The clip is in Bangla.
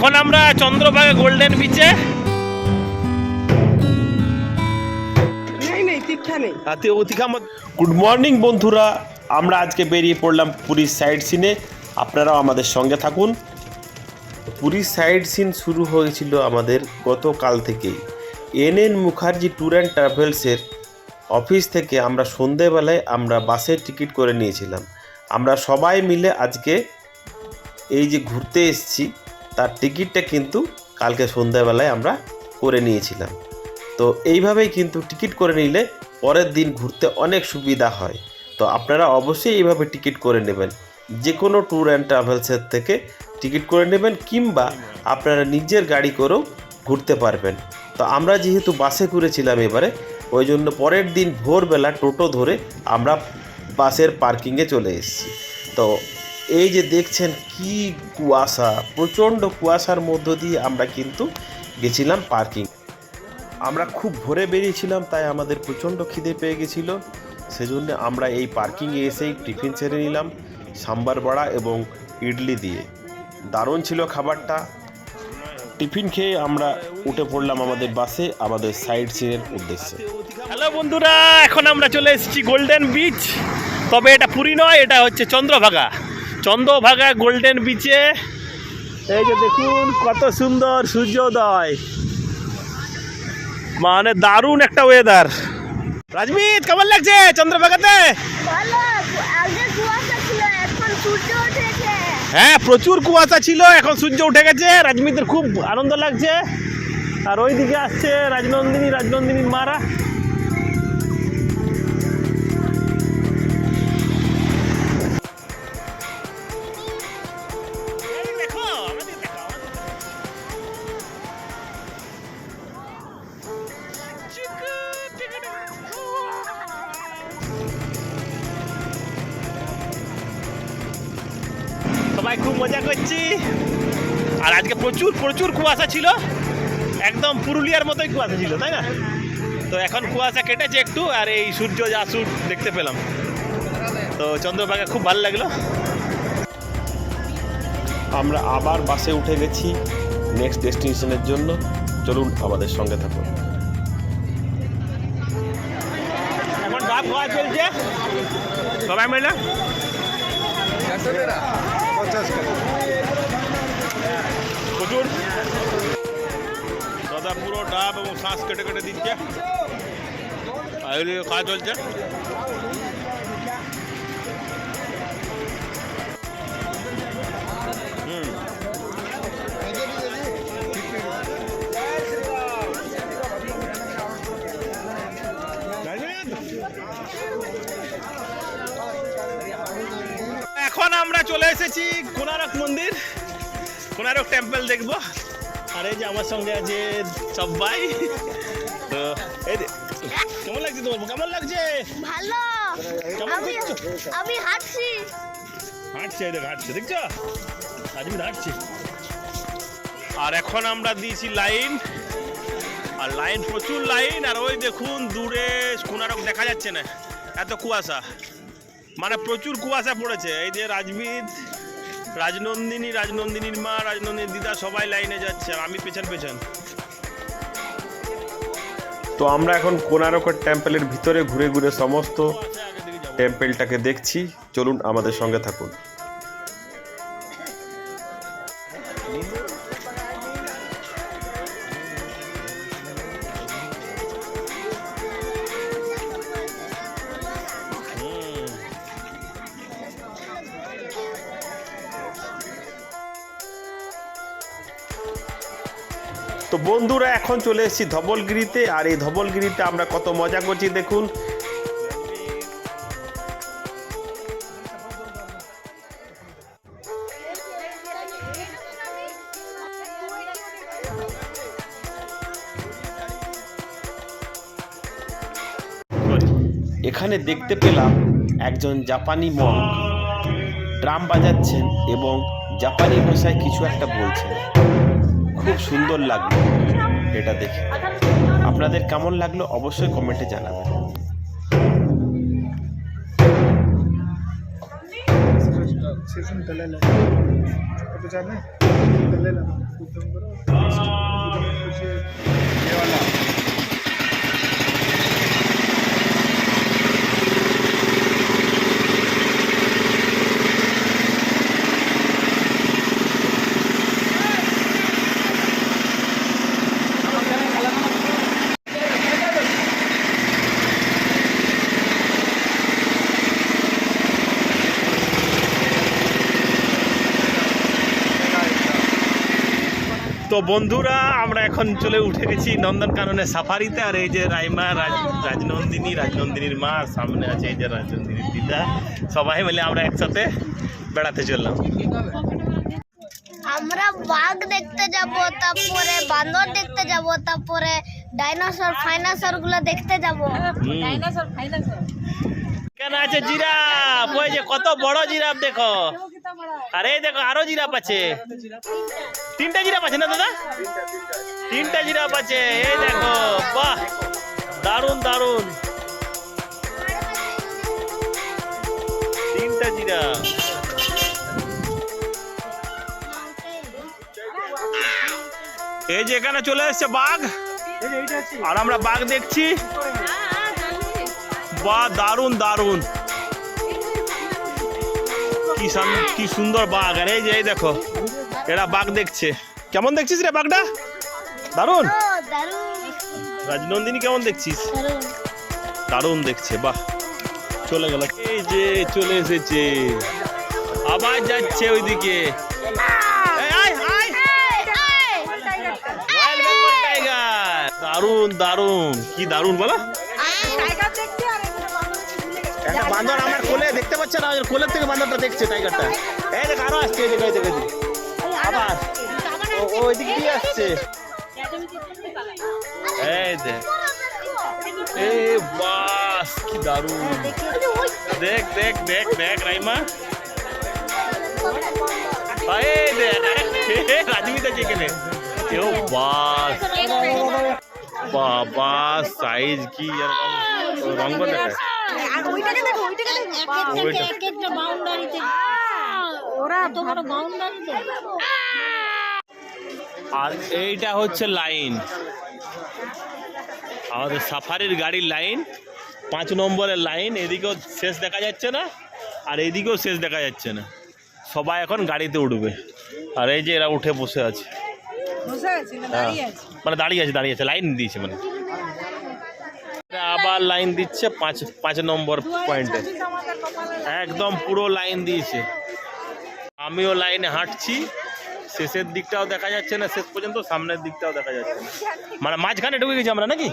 এখন আমরা চন্দ্রভাগা গোল্ডেন বিচে। গুড মর্নিং বন্ধুরা, আমরা আজকে বেরিয়ে পড়লাম পুরীর সাইড সিনে। আপনারাও আমাদের সঙ্গে থাকুন। পুরীর সাইড সিন শুরু হয়েছিল আমাদের গতকাল থেকেই। এনএন মুখার্জি ট্যুর অ্যান্ড ট্রাভেলসের অফিস থেকে আমরা সন্ধেবেলায় আমরা বাসের টিকিট করে নিয়েছিলাম। আমরা সবাই মিলে আজকে এই যে ঘুরতে এসেছি তার টিকিটটা কিন্তু কালকে সন্ধ্যাবেলায় আমরা করে নিয়েছিলাম। তো এইভাবেই কিন্তু টিকিট করে নিলে পরের দিন ঘুরতে অনেক সুবিধা হয়। তো আপনারা অবশ্যই এইভাবে টিকিট করে নেবেন, যে কোনো ট্যুর অ্যান্ড ট্রাভেলসের থেকে টিকিট করে নেবেন, কিংবা আপনারা নিজের গাড়ি করেও ঘুরতে পারবেন। তো আমরা যেহেতু বাসে ঘুরেছিলাম এবারে, ওই জন্য পরের দিন ভোরবেলা টোটো ধরে আমরা বাসের পার্কিংয়ে চলে এসেছি। তো এই যে দেখছেন কি কুয়াশা, প্রচণ্ড কুয়াশার মধ্য দিয়ে আমরা কিন্তু গেছিলাম পার্কিং। আমরা খুব ভোরে বেরিয়েছিলাম, তাই আমাদের প্রচণ্ড খিদে পেয়ে গেছিলো। সেজন্য আমরা এই পার্কিংয়ে এসেই টিফিন সেরে নিলাম সাম্বার বড়া এবং ইডলি দিয়ে। দারুণ ছিল খাবারটা। টিফিন খেয়ে আমরা উঠে পড়লাম আমাদের বাসে আমাদের সাইড সিনের উদ্দেশ্যে। হ্যালো বন্ধুরা, এখন আমরা চলে এসেছি গোল্ডেন বিচ। তবে এটা পুরী নয়, এটা হচ্ছে চন্দ্রভাগা গোল্ডেন বিচে। এই যে দেখুন কত সুন্দর সূর্যোদয়, মানে দারুণ একটা ওয়েদার। রাজমিত, কেমন লাগছে চন্দ্রভাগাতে? হ্যাঁ, প্রচুর কুয়াশা ছিল, এখন সূর্য উঠে গেছে। রাজমিতের খুব আনন্দ লাগছে। আর ওই দিকে আসছে রাজনন্দিনীর মারা। সবাই খুব মজা করছি। আর আজকে প্রচুর কুয়াশা ছিল, একদম পুরুলিয়ার মতোই কুয়াশা ছিল, তাই না? তো এখন কুয়াশা কেটেছে একটু, আর এই সূর্য আসুর দেখতে পেলাম। তো চন্দ্রভাগা খুব ভালো লাগলো। আমরা আবার বাসে উঠে গেছি নেক্সট ডেস্টিনেশনের জন্য। চলুন আমাদের সঙ্গে থাকুন। এখন ডাব খাওয়া চলছে সবাই মিলে। প্রচুর দাদা পুরো ডাব এবং শ্বাস কেটে কেটে দিচ্ছে, খাওয়া চলছে। এখন আমরা চলে এসেছি কোনারক মন্দির, কোনারক টেম্পল দেখবো। আর এই যে আমার সঙ্গে আছে সবাই। তো এই কেমন লাগছে তোমার? কেমন লাগছে? ভালো। আমি হাঁটছি। দেখছো আজমি হাঁটছি। আর এখন আমরা দিয়েছি লাইন, আর প্রচুর লাইন। আর ওই দেখুন দূরে কোনারক দেখা যাচ্ছে না, এত কুয়াশা, মানে প্রচুর কুয়াশা পড়েছে। এই যে রাজনন্দিনীর মা, রাজনন্দিনীর দিদা সবাই লাইনে যাচ্ছে, আর আমি পেছন। তো আমরা এখন কোনারকের টেম্পলের ভিতরে ঘুরে ঘুরে সমস্ত টেম্পলটাকে দেখছি। চলুন আমাদের সঙ্গে থাকুন। তো বন্ধুরা, এখন চলে এসেছি ধবলগিরিতে। আর এই ধবলগিরিতে আমরা কত মজা করছি দেখুন। এখানে দেখতে পেলাম একজন জাপানি মঙ্ক ড্রাম বাজাচ্ছেন এবং জাপানি ভাষায় কিছু একটা বলছেন। খুব সুন্দর লাগলো এটা দেখে। আপনাদের কেমন লাগলো অবশ্যই কমেন্টে জানাবেন। তো বন্ধুরা আমরা এখন চলে উঠে গেছি নন্দনকাননের সাফারিতে। আর এই যে রাইমা, রাজনন্দিনীর মা, সামনে আছে এই যে রাজনন্দিনীর দিদা, সবাই মিলে আমরা একসাথে বেড়াতে চললাম। আমরা বাঘ দেখতে যাব, তারপরে বান্দর দেখতে যাব, তারপরে ডাইনোসর ফাইনাসর গুলো দেখতে যাব। কেন আছে জিরাফ, ওই যে কত বড় জিরাফ দেখো। আরে দেখো আরো জিরাফ আছে, 3টা জিরাফ আছে না দাদা? 3টা জিরাফ আছে, এই দেখো। বাহ, দারুন দারুন, 3টা জিরাফ। এই যে এখানে চলে এসছে বাঘ, আর আমরা বাঘ দেখছি। বাহ, দারুন দারুন, কি সুন্দর বাঘ। আর এই যে এই দেখো এরা বাঘ দেখছে। কেমন দেখছিস রে বাঘটা? দারুন। রাজনন্দিনী কেমন দেখছিস? দারুন দেখছে। বাহ, চলে গেল। এই যে চলে এসেছে, আবার যাচ্ছে ওইদিকে। দারুন দারুন, কি দারুন বলো। একটা বান্দর আমার কোলে, দেখতে পাচ্ছে না, কোলের থেকে বান্দরটা দেখছে টাইগারটা। এই দেখ আরো আসছে, আবার ওই দিক দিয়ে আসছে। এই দেখ, এই বাস, কি দারুন। দেখ দেখ দেখ দেখ রাইমা, এই দেখ রাজমিতা যেখানে। কেউ বাস, বাবা সাইজ কি রঙ দেখায়। আর এইটা হচ্ছে লাইন, আমাদের সাফারির গাড়ির লাইন, 5 নম্বরের লাইন। এদিকেও শেষ দেখা যাচ্ছে না, আর এদিকেও শেষ দেখা যাচ্ছে না। সবাই এখন গাড়িতে উঠবে। আর এই যে এরা উঠে বসে আছে, মানে দাঁড়িয়ে আছে, লাইন দিয়েছে, মানে আবার লাইন দিচ্ছে 5 নম্বর পয়েন্টে, একদম পুরো লাইন দিয়েছে। আমিও লাইনে হাঁটছি, শেষের দিকটাও দেখা যাচ্ছে না শেষ পর্যন্ত, সামনের দিকটাও দেখা যাচ্ছে না, মানে মাঝখানে ঢুকে গেছি আমরা নাকি।